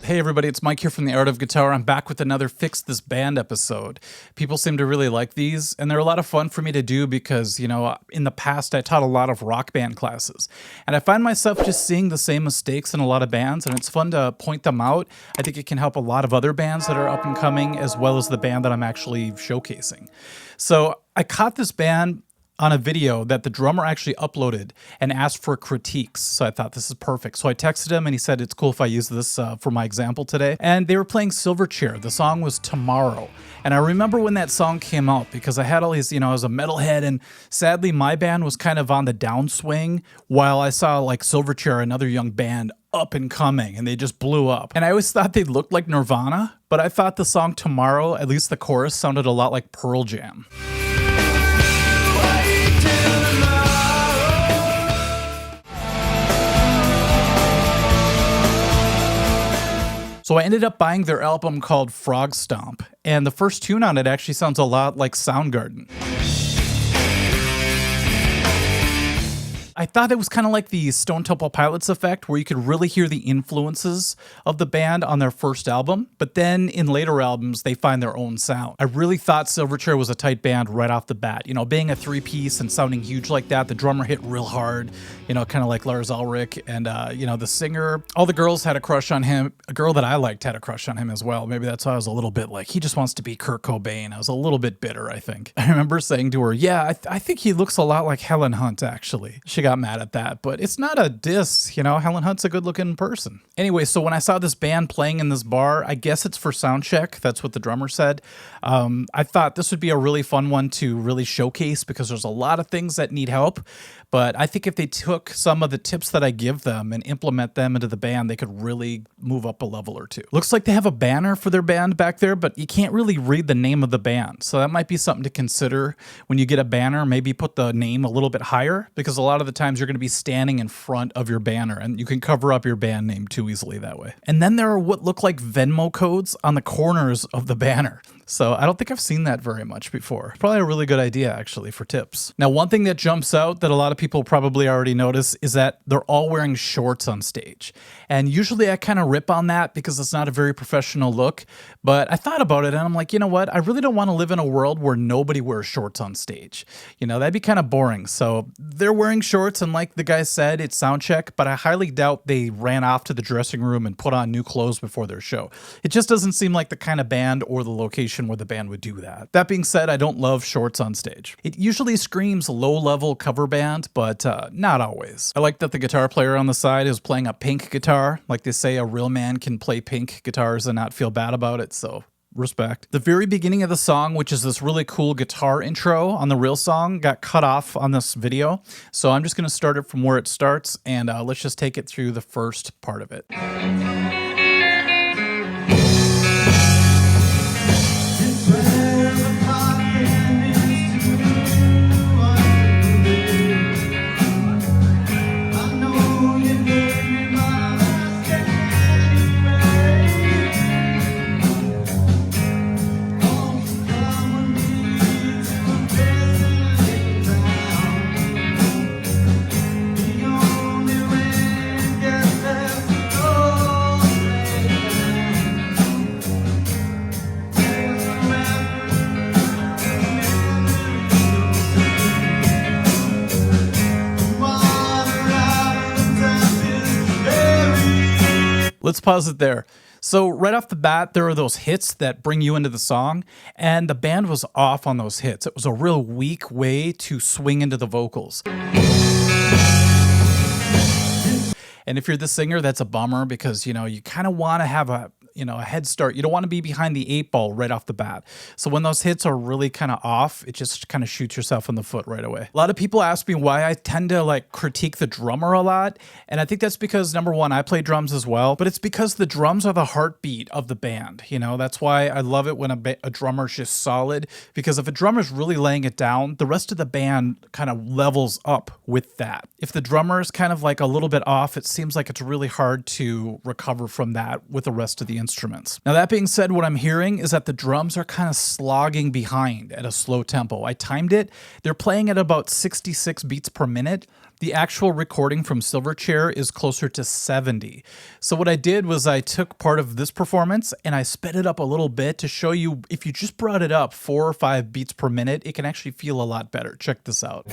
Hey everybody, it's Mike here from The Art of Guitar. I'm back with another Fix This Band episode. People seem to really like these, and they're a lot of fun for me to do because, in the past I taught a lot of rock band classes, and I find myself just seeing the same mistakes in a lot of bands, and it's fun to point them out. I think it can help a lot of other bands that are up and coming, as well as the band that I'm actually showcasing. So I caught this band on a video that the drummer actually uploaded and asked for critiques. So I thought this is perfect. So I texted him and he said, it's cool if I use this for my example today. And they were playing Silverchair. The song was Tomorrow. And I remember when that song came out because I had all these, I was a metalhead, and sadly my band was kind of on the downswing while I saw like Silverchair, another young band, up and coming, and they just blew up. And I always thought they looked like Nirvana, but I thought the song Tomorrow, at least the chorus, sounded a lot like Pearl Jam. So I ended up buying their album called Frog Stomp, and the first tune on it actually sounds a lot like Soundgarden. I thought it was kind of like the Stone Temple Pilots effect, where you could really hear the influences of the band on their first album, but then in later albums, they find their own sound. I really thought Silverchair was a tight band right off the bat. Being a three-piece and sounding huge like that, the drummer hit real hard, kind of like Lars Ulrich, and, the singer, all the girls had a crush on him. A girl that I liked had a crush on him as well. Maybe that's why I was a little bit like, he just wants to be Kurt Cobain. I was a little bit bitter, I think. I remember saying to her, yeah, I think he looks a lot like Helen Hunt, actually. She got mad at that, but it's not a diss, Helen Hunt's a good looking person. Anyway, so when I saw this band playing in this bar, I guess it's for sound check, that's what the drummer said. I thought this would be a really fun one to really showcase because there's a lot of things that need help, but I think if they took some of the tips that I give them and implement them into the band, they could really move up a level or two. Looks like they have a banner for their band back there, but you can't really read the name of the band, so that might be something to consider when you get a banner. Maybe put the name a little bit higher, because a lot of the times you're going to be standing in front of your banner, and you can cover up your band name too easily that way. And then there are what look like Venmo codes on the corners of the banner. So I don't think I've seen that very much before. Probably a really good idea, actually, for tips. Now, one thing that jumps out that a lot of people probably already notice is that they're all wearing shorts on stage. And usually I kind of rip on that because it's not a very professional look. But I thought about it and I'm like, you know what? I really don't want to live in a world where nobody wears shorts on stage. That'd be kind of boring. So they're wearing shorts, and like the guy said, it's sound check, but I highly doubt they ran off to the dressing room and put on new clothes before their show. It just doesn't seem like the kind of band or the location where the band would do that. That being said, I don't love shorts on stage. It usually screams low-level cover band, but not always. I like that the guitar player on the side is playing a pink guitar. Like they say, a real man can play pink guitars and not feel bad about it, so respect. The very beginning of the song, which is this really cool guitar intro on the real song, got cut off on this video. So I'm just going to start it from where it starts, and let's just take it through the first part of it. Let's pause it there. So right off the bat, there are those hits that bring you into the song, and the band was off on those hits. It was a real weak way to swing into the vocals. And if you're the singer, that's a bummer because, you kind of want to have a head start. You don't want to be behind the 8 ball right off the bat. So when those hits are really kind of off, it just kind of shoots yourself in the foot right away. A lot of people ask me why I tend to critique the drummer a lot. And I think that's because, number one, I play drums as well, but it's because the drums are the heartbeat of the band. That's why I love it when a drummer's just solid, because if a drummer's really laying it down, the rest of the band kind of levels up with that. If the drummer is kind of like a little bit off, it seems like it's really hard to recover from that with the rest of the instruments. Now that being said, what I'm hearing is that the drums are kind of slogging behind at a slow tempo. I timed it. They're playing at about 66 beats per minute. The actual recording from Silverchair is closer to 70. So what I did was I took part of this performance and I sped it up a little bit to show you if you just brought it up 4 or 5 beats per minute, it can actually feel a lot better. Check this out.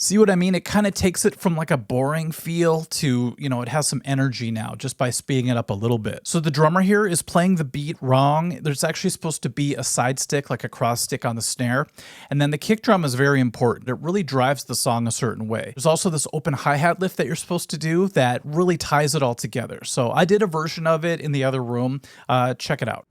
See what I mean? It kind of takes it from like a boring feel to, it has some energy now just by speeding it up a little bit. So the drummer here is playing the beat wrong. There's actually supposed to be a side stick, like a cross stick on the snare. And then the kick drum is very important. It really drives the song a certain way. There's also this open hi-hat lift that you're supposed to do that really ties it all together. So I did a version of it in the other room. Check it out.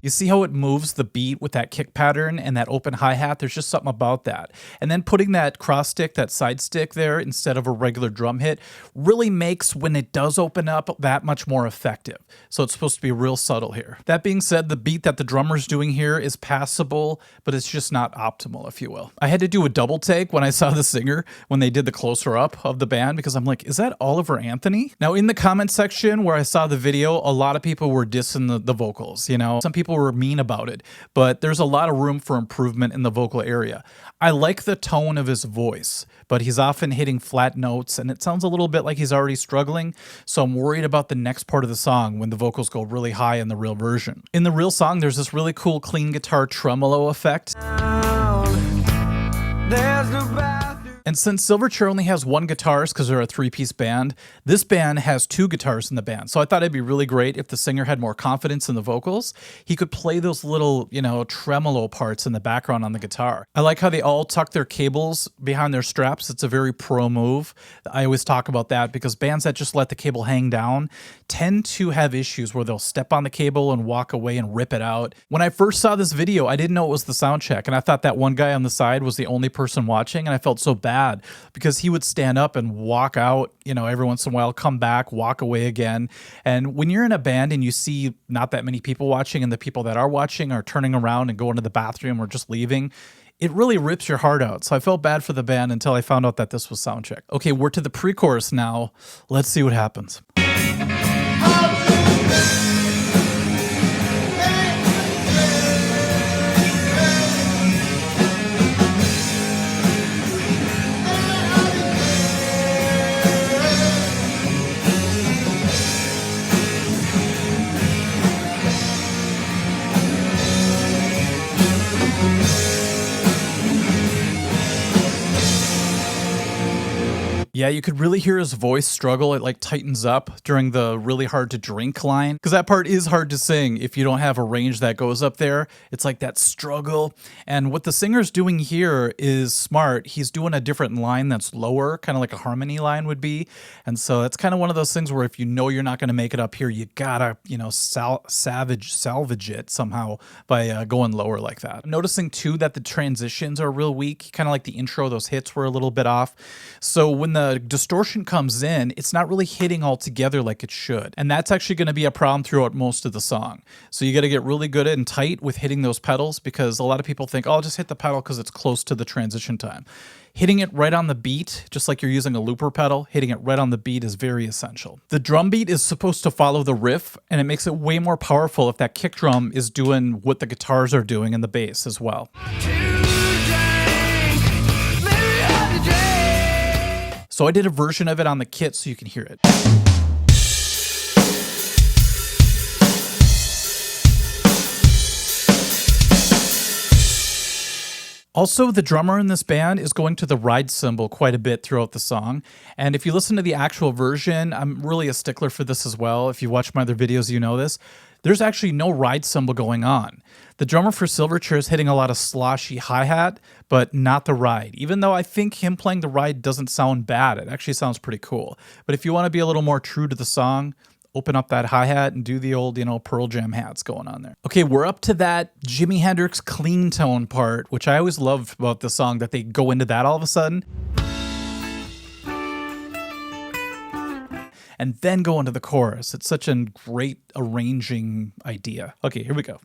You see how it moves the beat with that kick pattern and that open hi-hat? There's just something about that. And then putting that cross stick, that side stick there instead of a regular drum hit really makes when it does open up that much more effective. So it's supposed to be real subtle here. That being said, the beat that the drummer's doing here is passable, but it's just not optimal, if you will. I had to do a double take when I saw the singer, when they did the closer up of the band, because I'm like, is that Oliver Anthony? Now in the comment section where I saw the video, a lot of people were dissing the vocals, Some people were mean about it, but there's a lot of room for improvement in the vocal area. I like the tone of his voice, but he's often hitting flat notes and it sounds a little bit like he's already struggling, so I'm worried about the next part of the song when the vocals go really high in the real version. In the real song, there's this really cool clean guitar tremolo effect. There's no And since Silverchair only has one guitarist because they're a three-piece band, this band has two guitars in the band. So I thought it'd be really great if the singer had more confidence in the vocals. He could play those little, tremolo parts in the background on the guitar. I like how they all tuck their cables behind their straps. It's a very pro move. I always talk about that because bands that just let the cable hang down tend to have issues where they'll step on the cable and walk away and rip it out. When I first saw this video, I didn't know it was the sound check, and I thought that one guy on the side was the only person watching, and I felt so bad because he would stand up and walk out, every once in a while, come back, walk away again. And when you're in a band and you see not that many people watching and the people that are watching are turning around and going to the bathroom or just leaving, it really rips your heart out. So I felt bad for the band until I found out that this was sound check. Okay, we're to the pre-chorus now. Let's see what happens. Yeah, you could really hear his voice struggle. It tightens up during the really hard to drink line, because that part is hard to sing if you don't have a range that goes up there. It's like that struggle. And what the singer's doing here is smart. He's doing a different line that's lower, kind of like a harmony line would be. And so it's kind of one of those things where if you know you're not going to make it up here, you gotta, salvage it somehow by going lower like that. I'm noticing too that the transitions are real weak, kind of like the intro, those hits were a little bit off. So when the distortion comes in, it's not really hitting all together like it should. And that's actually going to be a problem throughout most of the song. So you got to get really good and tight with hitting those pedals, because a lot of people think, oh, I'll just hit the pedal because it's close to the transition time. Hitting it right on the beat, just like you're using a looper pedal, hitting it right on the beat is very essential. The drum beat is supposed to follow the riff, and it makes it way more powerful if that kick drum is doing what the guitars are doing and the bass as well. So I did a version of it on the kit so you can hear it. Also, the drummer in this band is going to the ride cymbal quite a bit throughout the song. And if you listen to the actual version, I'm really a stickler for this as well. If you watch my other videos, you know this. There's actually no ride cymbal going on. The drummer for Silverchair is hitting a lot of sloshy hi-hat, but not the ride. Even though I think him playing the ride doesn't sound bad, it actually sounds pretty cool. But if you want to be a little more true to the song, open up that hi-hat and do the old, Pearl Jam hats going on there. Okay, we're up to that Jimi Hendrix clean tone part, which I always loved about the song, that they go into that all of a sudden. And then go into the chorus. It's such a great arranging idea. Okay, here we go.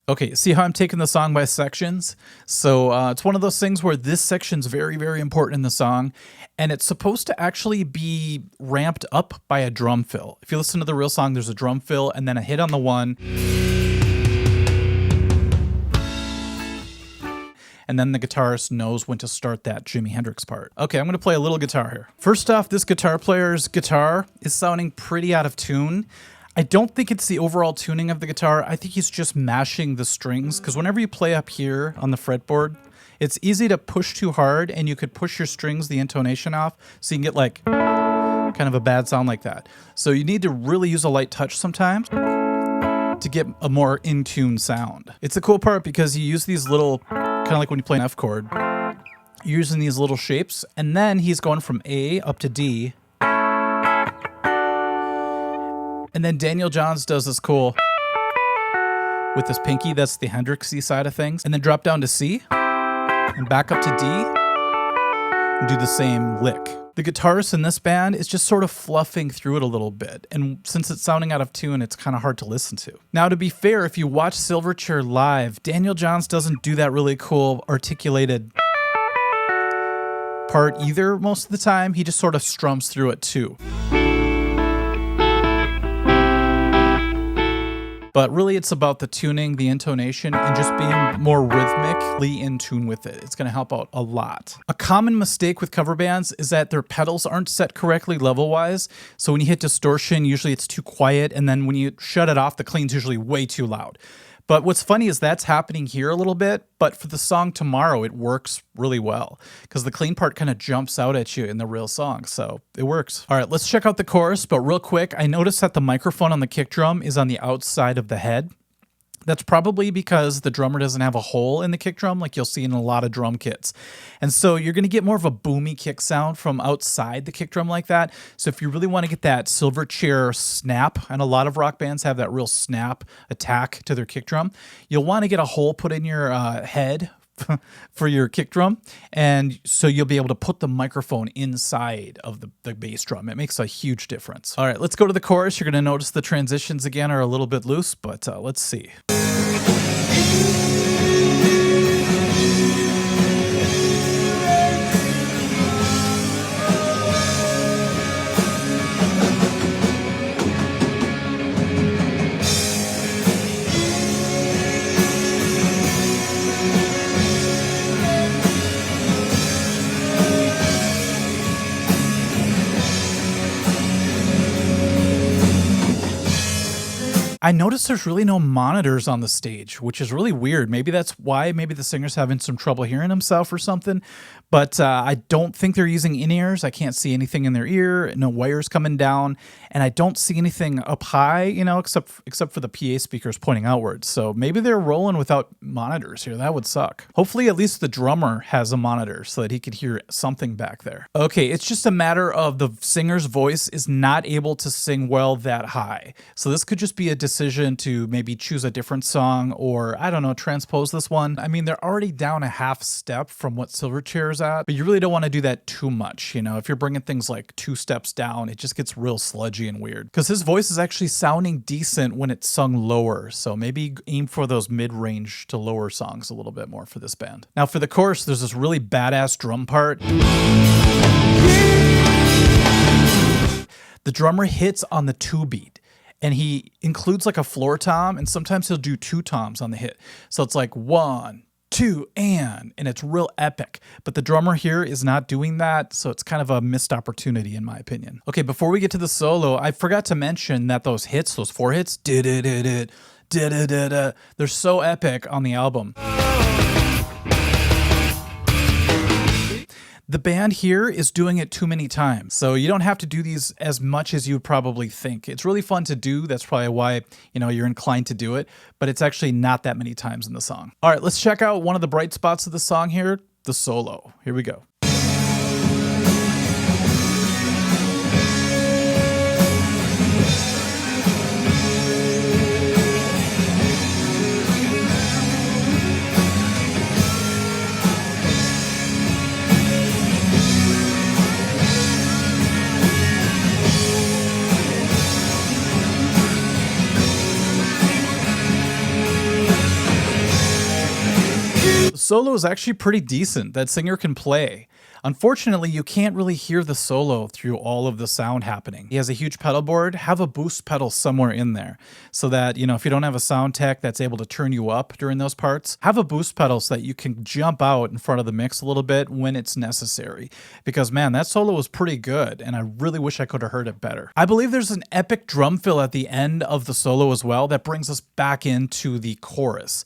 Okay, see how I'm taking the song by sections? So it's one of those things where this section's very, very important in the song, and it's supposed to actually be ramped up by a drum fill. If you listen to the real song, there's a drum fill and then a hit on the one. And then the guitarist knows when to start that Jimi Hendrix part. Okay, I'm gonna play a little guitar here. First off, this guitar player's guitar is sounding pretty out of tune. I don't think it's the overall tuning of the guitar. I think he's just mashing the strings, because whenever you play up here on the fretboard, it's easy to push too hard and you could push your strings, the intonation off, so you can get like kind of a bad sound like that. So you need to really use a light touch sometimes to get a more in tune sound. It's a cool part because you use these little, kind of like when you play an F chord, you're using these little shapes, and then he's going from A up to D. And then Daniel Johns does this cool with his pinky, that's the Hendrixy side of things, and then drop down to C and back up to D and do the same lick. The guitarist in this band is just sort of fluffing through it a little bit, and since it's sounding out of tune, it's kind of hard to listen to. Now, to be fair, if you watch Silverchair live, Daniel Johns doesn't do that really cool articulated part either most of the time. He just sort of strums through it too. But really, it's about the tuning, the intonation, and just being more rhythmically in tune with it. It's going to help out a lot. A common mistake with cover bands is that their pedals aren't set correctly level-wise. So when you hit distortion, usually it's too quiet, and then when you shut it off, the clean's usually way too loud. But what's funny is that's happening here a little bit, but for the song Tomorrow, it works really well because the clean part kind of jumps out at you in the real song, so it works. All right, let's check out the chorus, but real quick, I noticed that the microphone on the kick drum is on the outside of the head. That's probably because the drummer doesn't have a hole in the kick drum like you'll see in a lot of drum kits. And so you're going to get more of a boomy kick sound from outside the kick drum like that. So if you really want to get that Silverchair snap, and a lot of rock bands have that real snap attack to their kick drum, you'll want to get a hole put in your head for your kick drum, and so you'll be able to put the microphone inside of the bass drum. It makes a huge difference. All right, let's go to the chorus. You're going to notice the transitions again are a little bit loose, but let's see. I noticed there's really no monitors on the stage, which is really weird. Maybe that's why. Maybe the singer's having some trouble hearing himself or something. But I don't think they're using in-ears. I can't see anything in their ear. No wires coming down. And I don't see anything up high, except for the PA speakers pointing outwards. So maybe they're rolling without monitors here. That would suck. Hopefully at least the drummer has a monitor so that he could hear something back there. Okay, it's just a matter of the singer's voice is not able to sing well that high. So this could just be a decision to maybe choose a different song or, I don't know, transpose this one. I mean, they're already down a half step from what Silverchair is at, but you really don't want to do that too much. If you're bringing things like 2 steps down, it just gets real sludgy and weird. Because his voice is actually sounding decent when it's sung lower, so maybe aim for those mid-range to lower songs a little bit more for this band. Now for the chorus, there's this really badass drum part. The drummer hits on the 2 beat. And he includes like a floor tom, and sometimes he'll do 2 toms on the hit. So it's like 1, 2, and it's real epic. But the drummer here is not doing that, so it's kind of a missed opportunity in my opinion. Okay, before we get to the solo, I forgot to mention that those 4 hits, they're so epic on the album. The band here is doing it too many times, so you don't have to do these as much as you would probably think. It's really fun to do. That's probably why, you're inclined to do it, but it's actually not that many times in the song. All right, let's check out one of the bright spots of the song here, the solo. Here we go. Solo is actually pretty decent. That singer can play. Unfortunately, you can't really hear the solo through all of the sound happening. He has a huge pedal board. Have a boost pedal somewhere in there so that, if you don't have a sound tech that's able to turn you up during those parts, have a boost pedal so that you can jump out in front of the mix a little bit when it's necessary. Because man, that solo was pretty good and I really wish I could have heard it better. I believe there's an epic drum fill at the end of the solo as well that brings us back into the chorus.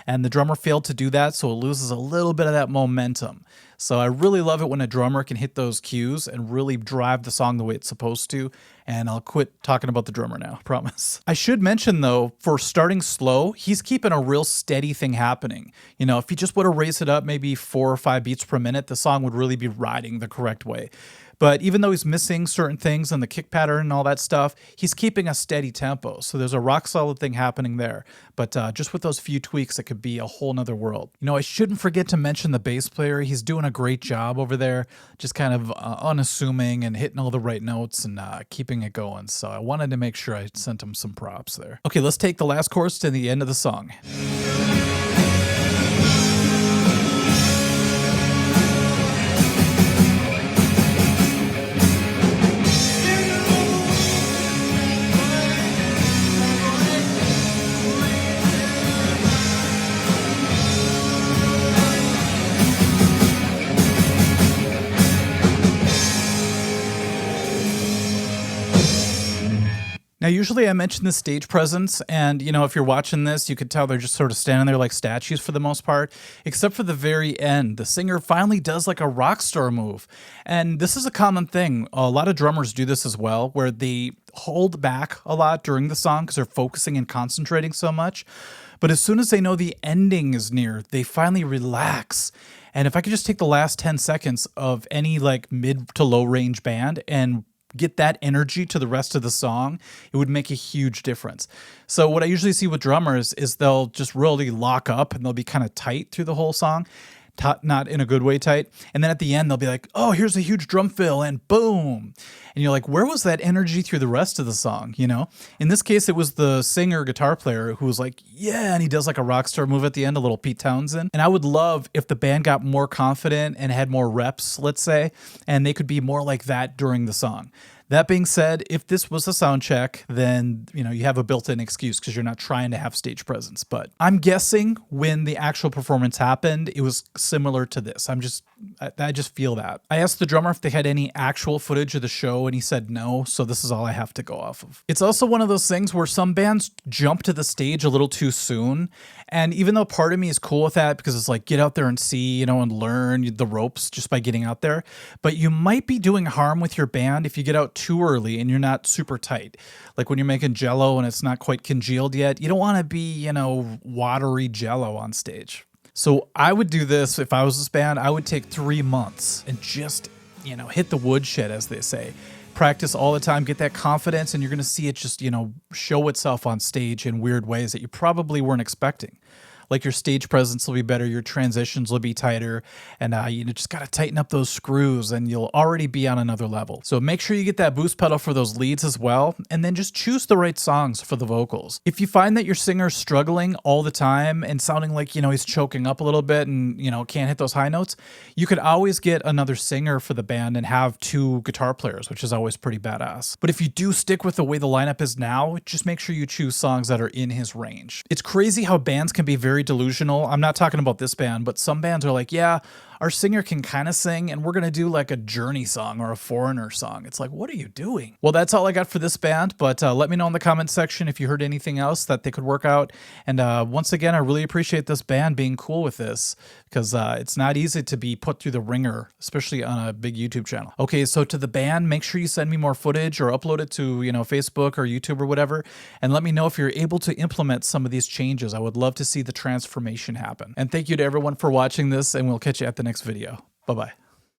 And the drummer failed to do that, so it loses a little bit of that momentum. So I really love it when a drummer can hit those cues and really drive the song the way it's supposed to. And I'll quit talking about the drummer now, promise. I should mention though, for starting slow, he's keeping a real steady thing happening. If he just would have raised it up maybe 4 or 5 beats per minute, the song would really be riding the correct way. But even though he's missing certain things in the kick pattern and all that stuff, he's keeping a steady tempo. So there's a rock solid thing happening there. But just with those few tweaks, it could be a whole nother world. I shouldn't forget to mention the bass player. He's doing a great job over there, just kind of unassuming and hitting all the right notes and keeping it going. So I wanted to make sure I sent him some props there. Okay, let's take the last chorus to the end of the song. Now, usually I mention the stage presence, and, if you're watching this, you could tell they're just sort of standing there like statues for the most part, except for the very end. The singer finally does like a rock star move. And this is a common thing. A lot of drummers do this as well, where they hold back a lot during the song because they're focusing and concentrating so much. But as soon as they know the ending is near, they finally relax. And if I could just take the last 10 seconds of any like mid to low range band and get that energy to the rest of the song, it would make a huge difference. So what I usually see with drummers is they'll just really lock up and they'll be kind of tight through the whole song. Not in a good way tight. And then at the end, they'll be like, oh, here's a huge drum fill and boom. And you're like, where was that energy through the rest of the song? In this case, it was the singer guitar player who was like, yeah. And he does like a rock star move at the end, a little Pete Townsend. And I would love if the band got more confident and had more reps, let's say, and they could be more like that during the song. That being said, if this was a sound check, then, you have a built-in excuse because you're not trying to have stage presence. But I'm guessing when the actual performance happened, it was similar to this. I just feel that. I asked the drummer if they had any actual footage of the show and he said no. So this is all I have to go off of. It's also one of those things where some bands jump to the stage a little too soon. And even though part of me is cool with that because it's like, get out there and see, and learn the ropes just by getting out there. But you might be doing harm with your band if you get out too early and you're not super tight. Like when you're making Jell-O and it's not quite congealed yet, you don't want to be, watery Jell-O on stage. So I would do this if I was this band. I would take 3 months and just, hit the woodshed, as they say. Practice all the time, get that confidence, and you're going to see it just, show itself on stage in weird ways that you probably weren't expecting. Like your stage presence will be better, your transitions will be tighter, and you just got to tighten up those screws and you'll already be on another level. So make sure you get that boost pedal for those leads as well, and then just choose the right songs for the vocals. If you find that your singer's struggling all the time and sounding like, he's choking up a little bit and, can't hit those high notes, you could always get another singer for the band and have 2 guitar players, which is always pretty badass. But if you do stick with the way the lineup is now, just make sure you choose songs that are in his range. It's crazy how bands can be very delusional. I'm not talking about this band, but some bands are like, yeah, our singer can kind of sing, and we're going to do like a Journey song or a Foreigner song. It's like, what are you doing? Well, that's all I got for this band, but let me know in the comments section if you heard anything else that they could work out. And once again, I really appreciate this band being cool with this, because it's not easy to be put through the ringer, especially on a big YouTube channel. Okay, so to the band, make sure you send me more footage or upload it to, Facebook or YouTube or whatever, and let me know if you're able to implement some of these changes. I would love to see the transformation happen. And thank you to everyone for watching this, and we'll catch you at the next video. Bye-bye.